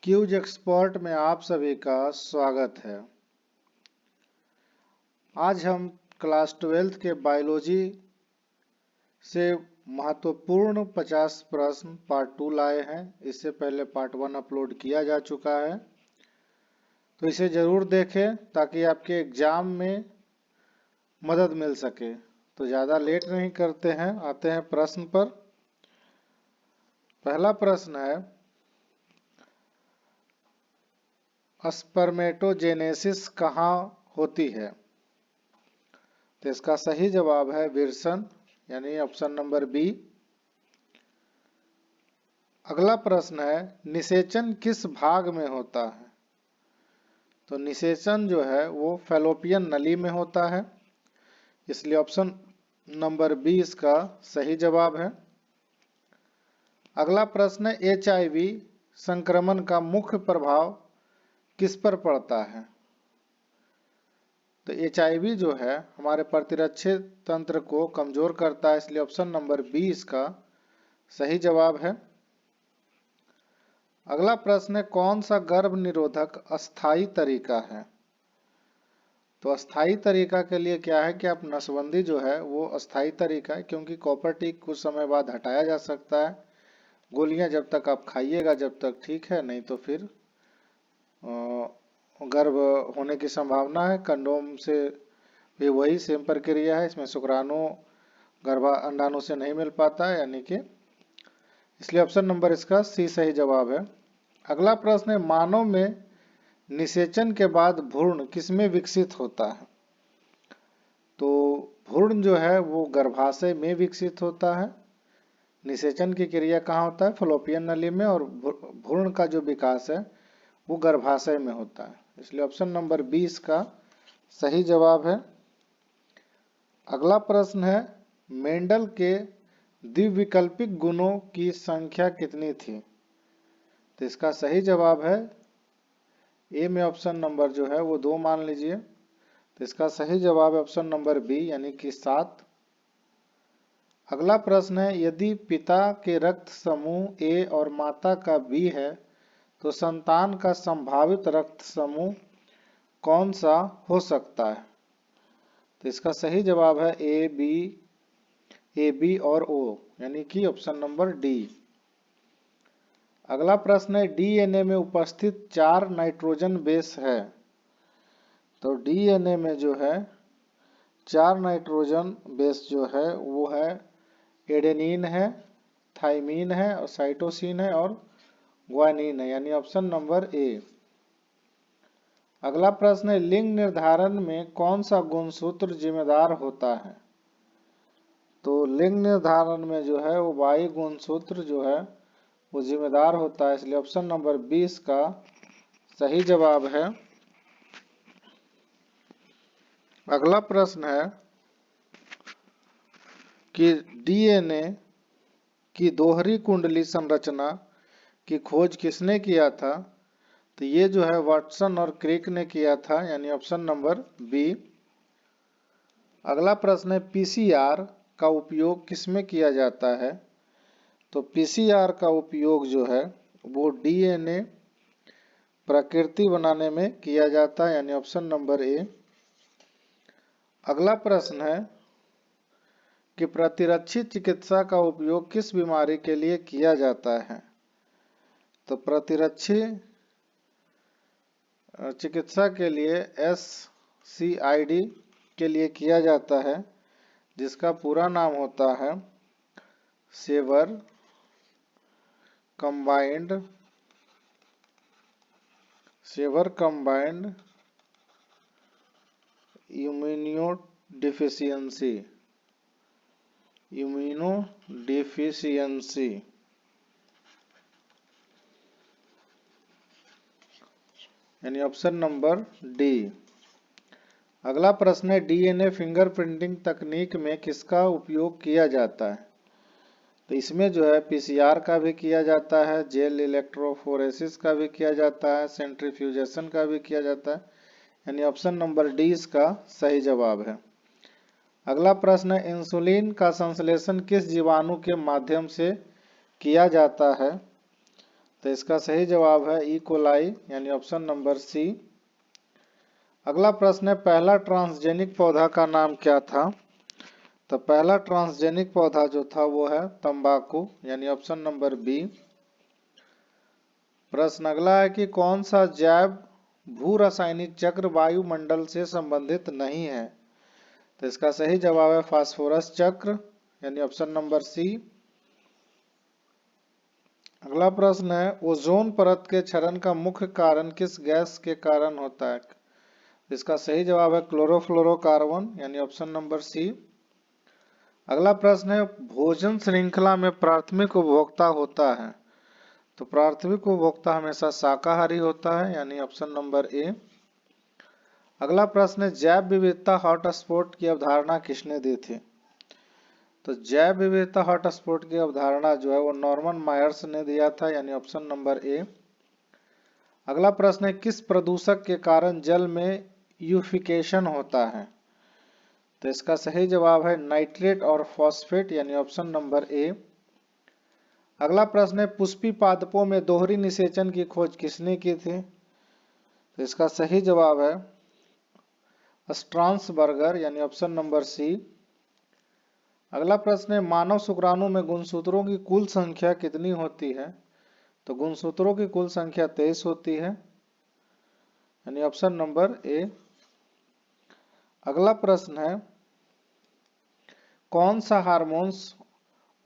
Cues expert में आप सभी का स्वागत है। आज हम क्लास 12th के बायोलॉजी से महत्वपूर्ण 50 प्रश्न पार्ट 2 लाए हैं। इससे पहले पार्ट 1 अपलोड किया जा चुका है, तो इसे जरूर देखें ताकि आपके एग्जाम में मदद मिल सके। तो ज़्यादा लेट नहीं करते हैं, आते हैं प्रश्न पर। पहला प्रश्न है, स्पर्मेटोजेनेसिस कहाँ होती है? तो इसका सही जवाब है विल्सन, यानी ऑप्शन नंबर बी। अगला प्रश्न है, निषेचन किस भाग में होता है? तो निषेचन जो है वो फैलोपियन नली में होता है, इसलिए ऑप्शन नंबर बी इसका सही जवाब है। अगला प्रश्न है, एचआईवी संक्रमण का मुख्य प्रभाव किस पर पड़ता है? तो एचआईवी जो है हमारे प्रतिरक्षी तंत्र को कमजोर करता है, इसलिए ऑप्शन नंबर बी इसका सही जवाब है। अगला प्रश्न है, कौन सा गर्भ निरोधक अस्थायी तरीका है? तो अस्थायी तरीका के लिए क्या है कि आप नसबंदी जो है वो अस्थायी तरीका है, क्योंकि कॉपर टिक कुछ समय बाद हटाया जा सकता है। गोलियां जब तक आप खाइएगा जब तक ठीक है, नहीं तो फिर गर्भ होने की संभावना है। कंडोम से भी वही सेम प्रक्रिया है, इसमें शुक्राणु अंडाणु से नहीं मिल पाता है, यानी कि इसलिए ऑप्शन नंबर इसका सी सही जवाब है। अगला प्रश्न है, मानव में निषेचन के बाद भ्रूण किसमें विकसित होता है? तो भ्रूण जो है वो गर्भाशय में विकसित होता है। निषेचन की क्रिया कहाँ होता है? फलोपियन नली में, और भ्रूण का जो विकास है वो गर्भाशय में होता है, इसलिए ऑप्शन नंबर 20 का सही जवाब है। अगला प्रश्न है, मेंडल के द्विविकल्पिक गुणों की संख्या कितनी थी? तो इसका सही जवाब है ए में ऑप्शन नंबर जो है वो 2 मान लीजिए, तो इसका सही जवाब है ऑप्शन नंबर बी, यानी कि 7। अगला प्रश्न है, यदि पिता के रक्त समूह ए और माता का बी है तो संतान का संभावित रक्त समूह कौन सा हो सकता है? तो इसका सही जवाब है ए बी और ओ, यानी कि ऑप्शन नंबर डी। अगला प्रश्न है, डीएनए में उपस्थित 4 नाइट्रोजन बेस है। तो डीएनए में जो है 4 नाइट्रोजन बेस जो है वो है एडेनिन है, थाइमीन है, और साइटोसिन है, और ग्वानिन है, यानी ऑप्शन नंबर ए। अगला प्रश्न है, लिंग निर्धारण में कौन सा गुणसूत्र जिम्मेदार होता है? तो लिंग निर्धारण में जो है वो वाई गुणसूत्र जो है वो जिम्मेदार होता है, इसलिए ऑप्शन नंबर 20 का सही जवाब है। अगला प्रश्न है कि डीएनए की दोहरी कुंडली संरचना की खोज किसने किया था? तो ये जो है वाटसन और क्रिक ने किया था, यानी ऑप्शन नंबर बी। अगला प्रश्न है, पीसीआर का उपयोग किसमें किया जाता है? तो पीसीआर का उपयोग जो है वो डीएनए प्रकृति बनाने में किया जाता है, यानी ऑप्शन नंबर ए। अगला प्रश्न है कि प्रतिरक्षी चिकित्सा का उपयोग किस बीमारी के लिए किया जाता है? तो प्रतिरक्षी चिकित्सा के लिए SCID के लिए किया जाता है, जिसका पूरा नाम होता है सेवर कंबाइंड इम्यूनोडिफिशियंसी, यानी ऑप्शन नंबर डी। अगला प्रश्न है, डीएनए फिंगरप्रिंटिंग तकनीक में किसका उपयोग किया जाता है? तो इसमें जो है पीसीआर का भी किया जाता है, जेल इलेक्ट्रोफोरेसिस का भी किया जाता है, सेंट्रीफ्यूजेशन का भी किया जाता है, यानी ऑप्शन नंबर डी इसका सही जवाब है। अगला प्रश्न है, इंसुलिन का संश्लेषण किस जीवाणु के माध्यम से किया जाता है? तो इसका सही जवाब है ई कोलाई यानी ऑप्शन नंबर सी। अगला प्रश्न है पहला ट्रांसजेनिक पौधा का नाम क्या था। तो पहला ट्रांसजेनिक पौधा जो था वो है तंबाकू यानी ऑप्शन नंबर बी। प्रश्न अगला है कि कौन सा जैव भू रासायनिक चक्र वायुमंडल से संबंधित नहीं है। तो इसका सही जवाब है फास्फोरस चक्र यानी ऑप्शन नंबर सी। अगला प्रश्न है ओजोन परत के क्षरण का मुख्य कारण किस गैस के कारण होता है। इसका सही जवाब है क्लोरोफ्लोरोकार्बन यानी ऑप्शन नंबर सी। अगला प्रश्न है भोजन श्रृंखला में प्राथमिक उपभोक्ता होता है। तो प्राथमिक उपभोक्ता हमेशा शाकाहारी होता है यानी ऑप्शन नंबर ए। अगला प्रश्न है जैव विविधता हॉटस्पॉट की अवधारणा किसने दी थी। तो जैव विविधता हॉटस्पॉट की अवधारणा जो है वो नॉर्मन मायर्स ने दिया था यानी ऑप्शन नंबर ए। अगला प्रश्न है किस प्रदूषक के कारण जल में यूफिकेशन होता है। तो इसका सही जवाब है नाइट्रेट और फॉस्फेट यानी ऑप्शन नंबर ए। अगला प्रश्न है पुष्पी पादपों में दोहरी निषेचन की खोज किसने की थी। तो इसका सही जवाब है स्ट्रासबर्गर यानी ऑप्शन नंबर सी। अगला प्रश्न है मानव शुक्राणु में गुणसूत्रों की कुल संख्या कितनी होती है। तो गुणसूत्रों की कुल संख्या 23 होती है यानी ऑप्शन नंबर ए। अगला प्रश्न है कौन सा हार्मोन्स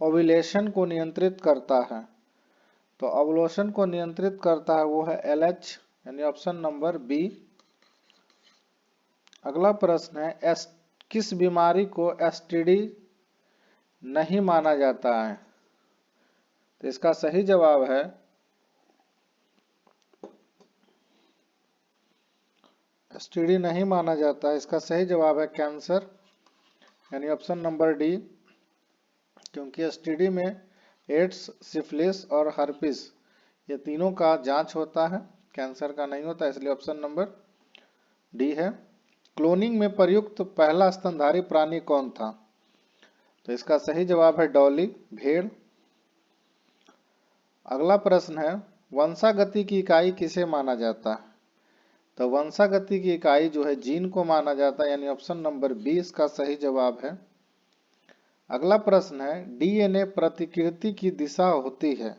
ओव्यूलेशन को नियंत्रित करता है। तो ओव्यूलेशन को नियंत्रित करता है वो है एलएच यानी ऑप्शन नंबर बी। अगला प्रश्न है किस बीमारी को एसटीडी नहीं माना जाता है। तो इसका सही जवाब है एसटीडी नहीं माना जाता है। इसका सही जवाब है कैंसर यानी ऑप्शन नंबर डी। क्योंकि एसटीडी में एड्स सिफिलिस और हर्पिस ये तीनों का जांच होता है, कैंसर का नहीं होता, इसलिए ऑप्शन नंबर डी है। क्लोनिंग में प्रयुक्त पहला स्तनधारी प्राणी कौन था। तो इसका सही जवाब है डॉली भेड़। अगला प्रश्न है वंशागति की इकाई किसे माना जाता है। तो वंशागति की इकाई जो है जीन को माना जाता है यानी ऑप्शन नंबर बी इसका सही जवाब है। अगला प्रश्न है डीएनए प्रतिकृति की दिशा होती है।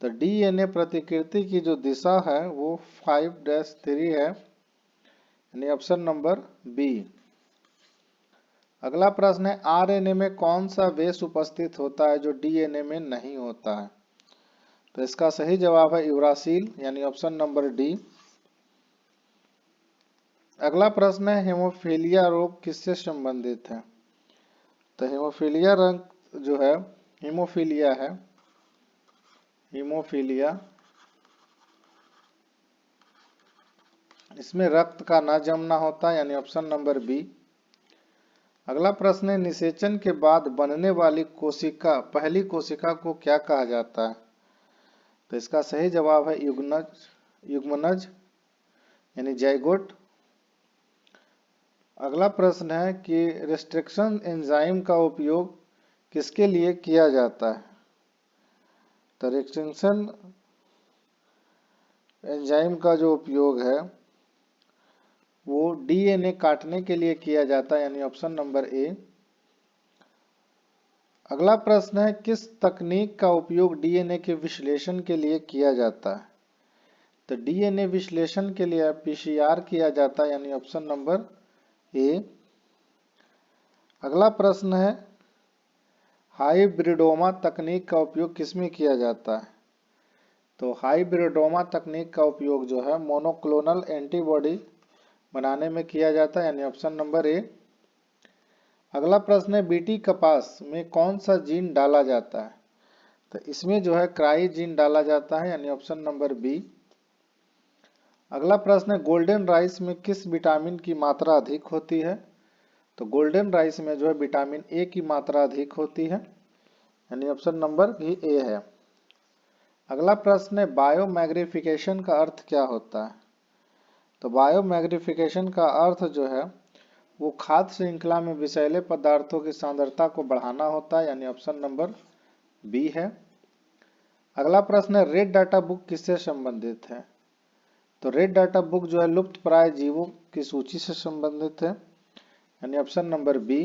तो डीएनए प्रतिकृति की जो दिशा है वो 5-3 है यानी ऑप्शन नंबर बी। अगला प्रश्न है आरएनए में कौन सा बेस उपस्थित होता है जो डीएनए में नहीं होता है। तो इसका सही जवाब है यूरासिल यानी ऑप्शन नंबर डी। अगला प्रश्न है हेमोफीलिया रोग किससे संबंधित है। तो हेमोफीलिया रंग जो है हीमोफीलिया है, हीमोफीलिया इसमें रक्त का न जमना होता है यानी ऑप्शन नंबर बी। अगला प्रश्न है निषेचन के बाद बनने वाली कोशिका पहली कोशिका को क्या कहा जाता है। तो इसका सही जवाब है युग्मनज यानी जाइगोट। अगला प्रश्न है कि रिस्ट्रिक्शन एंजाइम का उपयोग किसके लिए किया जाता है। तो रिस्ट्रिक्शन एंजाइम का जो उपयोग है वो डीएनए काटने के लिए किया जाता है यानी ऑप्शन नंबर ए। अगला प्रश्न है किस तकनीक का उपयोग डीएनए के विश्लेषण के लिए किया जाता है। तो डीएनए विश्लेषण के लिए पीसीआर किया जाता है यानी ऑप्शन नंबर ए। अगला प्रश्न है हाइब्रिडोमा तकनीक का उपयोग किसमें किया जाता है। तो हाइब्रिडोमा तकनीक का उपयोग जो है मोनोक्लोनल एंटीबॉडी बनाने में किया जाता है यानी ऑप्शन नंबर ए। अगला प्रश्न है बीटी कपास में कौन सा जीन डाला जाता है। तो इसमें जो है क्राई जीन डाला जाता है यानी ऑप्शन नंबर बी। अगला प्रश्न है गोल्डन राइस में किस विटामिन की मात्रा अधिक होती है। तो गोल्डन राइस में जो है विटामिन ए की मात्रा अधिक होती है यानी ऑप्शन नंबर भी ए है। अगला प्रश्न है बायोमैग्निफिकेशन का अर्थ क्या होता है। तो बायोमैग्निफिकेशन का अर्थ जो है वो खाद्य श्रृंखला में विषैले पदार्थों की सांद्रता को बढ़ाना होता है यानी ऑप्शन नंबर बी है। अगला प्रश्न है रेड डाटा बुक किससे संबंधित है? तो रेड डाटा बुक जो है लुप्त प्राय जीवों की सूची से संबंधित है, यानी ऑप्शन नंबर बी।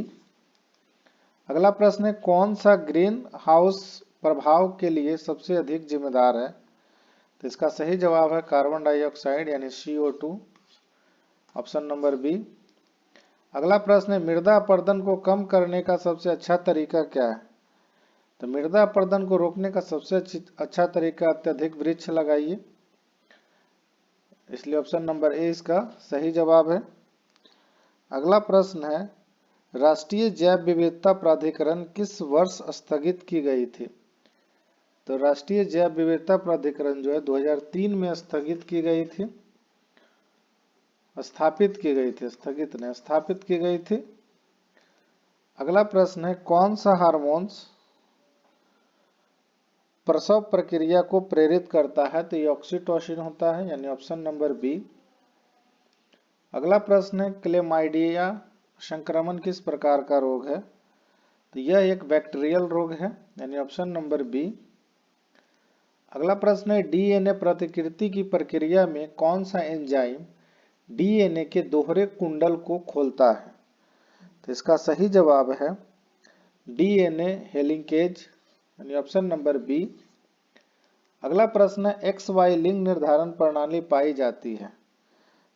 अगला प्रश्न है कौन सा ग्रीन हाउस प्रभाव के लिए सबसे अधिक जिम्मेदार है? तो इसका सही जवाब है कार्बन डाइऑक्साइड यानी CO2, ऑप्शन नंबर बी। अगला प्रश्न है मृदा अपरदन को कम करने का सबसे अच्छा तरीका क्या है? तो मृदा अपरदन को रोकने का सबसे अच्छा तरीका अत्यधिक वृक्ष लगाइए, इसलिए ऑप्शन नंबर ए इसका सही जवाब है। अगला प्रश्न है राष्ट्रीय जैव विविधता प्राधिकरण किस वर्ष स्थगित की गई थी? तो राष्ट्रीय जैव विविधता प्राधिकरण जो है 2003 में स्थगित की गई थी, स्थापित की गई थी, स्थगित नहीं स्थापित की गई थी। अगला प्रश्न है कौन सा हार्मोन्स प्रसव प्रक्रिया को प्रेरित करता है? तो ये ऑक्सीटोसिन होता है, यानी ऑप्शन नंबर बी। अगला प्रश्न है क्लेमाइडिया संक्रमण किस प्रकार का रोग है? तो यह एक बैक्टीरियल रोग है, यानी ऑप्शन नंबर बी। अगला प्रश्न है डीएनए प्रतिकृति की प्रक्रिया में कौन सा एंजाइम डीएनए के दोहरे कुंडल को खोलता है? तो इसका सही जवाब है डीएनए हेलिकेज, यानी ऑप्शन नंबर बी। अगला प्रश्न है एक्स वाई लिंग निर्धारण प्रणाली पाई जाती है?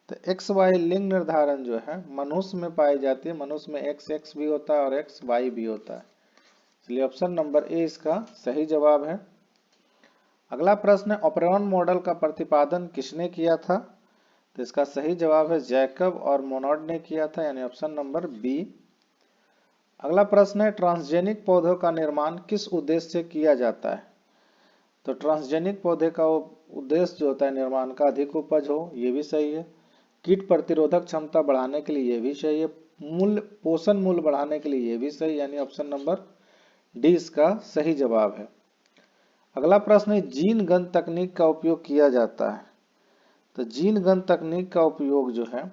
तो एक्स वाई लिंग निर्धारण जो है मनुष्य में पाई जाती है, मनुष्य में XX भी होता है और XY भी होता है, इसलिए ऑप्शन नंबर ए इसका सही जवाब है। अगला प्रश्न है ऑपरेरॉन मॉडल का प्रतिपादन किसने किया था? तो इसका सही जवाब है जैकब और मोनोड ने किया था, यानी ऑप्शन नंबर बी। अगला प्रश्न है ट्रांसजेनिक पौधों का निर्माण किस उद्देश्य से किया जाता है? तो ट्रांसजेनिक पौधे का उद्देश्य जो होता है निर्माण का अधिक उपज हो, ये भी सही है। कीट प्रतिरोधक क्षमता बढ़ाने के लिए ये भी सही है। मूल्य पोषण मूल्य बढ़ाने के लिए ये भी सही, यानी ऑप्शन नंबर डी इसका सही जवाब है। अगला प्रश्न है जीन गन तकनीक का उपयोग किया जाता है? तो जीन गन तकनीक का उपयोग जो है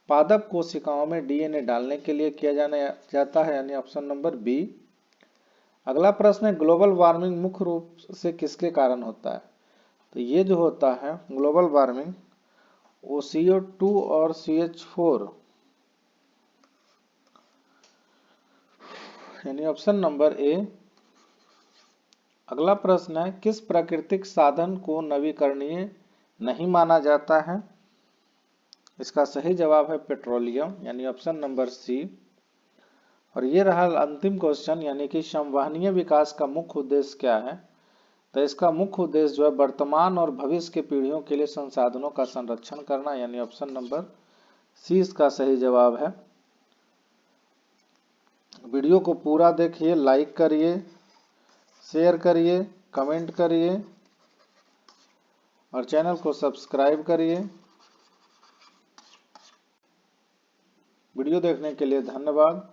पादप कोशिकाओं में डीएनए डालने के लिए किया जाता है, यानी ऑप्शन नंबर बी। अगला प्रश्न है ग्लोबल वार्मिंग मुख्य रूप से किसके कारण होता है? तो ये जो होता है ग्लोबल वार्मिंग वो CO2 और CH4, यानी ऑप्शन नंबर ए। अगला प्रश्न है किस प्राकृतिक साधन को नवीकरणीय नहीं माना जाता है? इसका सही जवाब है पेट्रोलियम, यानी ऑप्शन नंबर सी। और ये रहा अंतिम क्वेश्चन, यानी कि संवहनीय विकास का मुख्य उद्देश्य क्या है? तो इसका मुख्य उद्देश्य जो है वर्तमान और भविष्य की पीढ़ियों के लिए संसाधनों का संरक्षण करना, यानी ऑप्शन नंबर सी इसका सही जवाब है। वीडियो को पूरा देखिए, लाइक करिए, शेयर करिए, कमेंट करिए और चैनल को सब्सक्राइब करिए। वीडियो देखने के लिए धन्यवाद।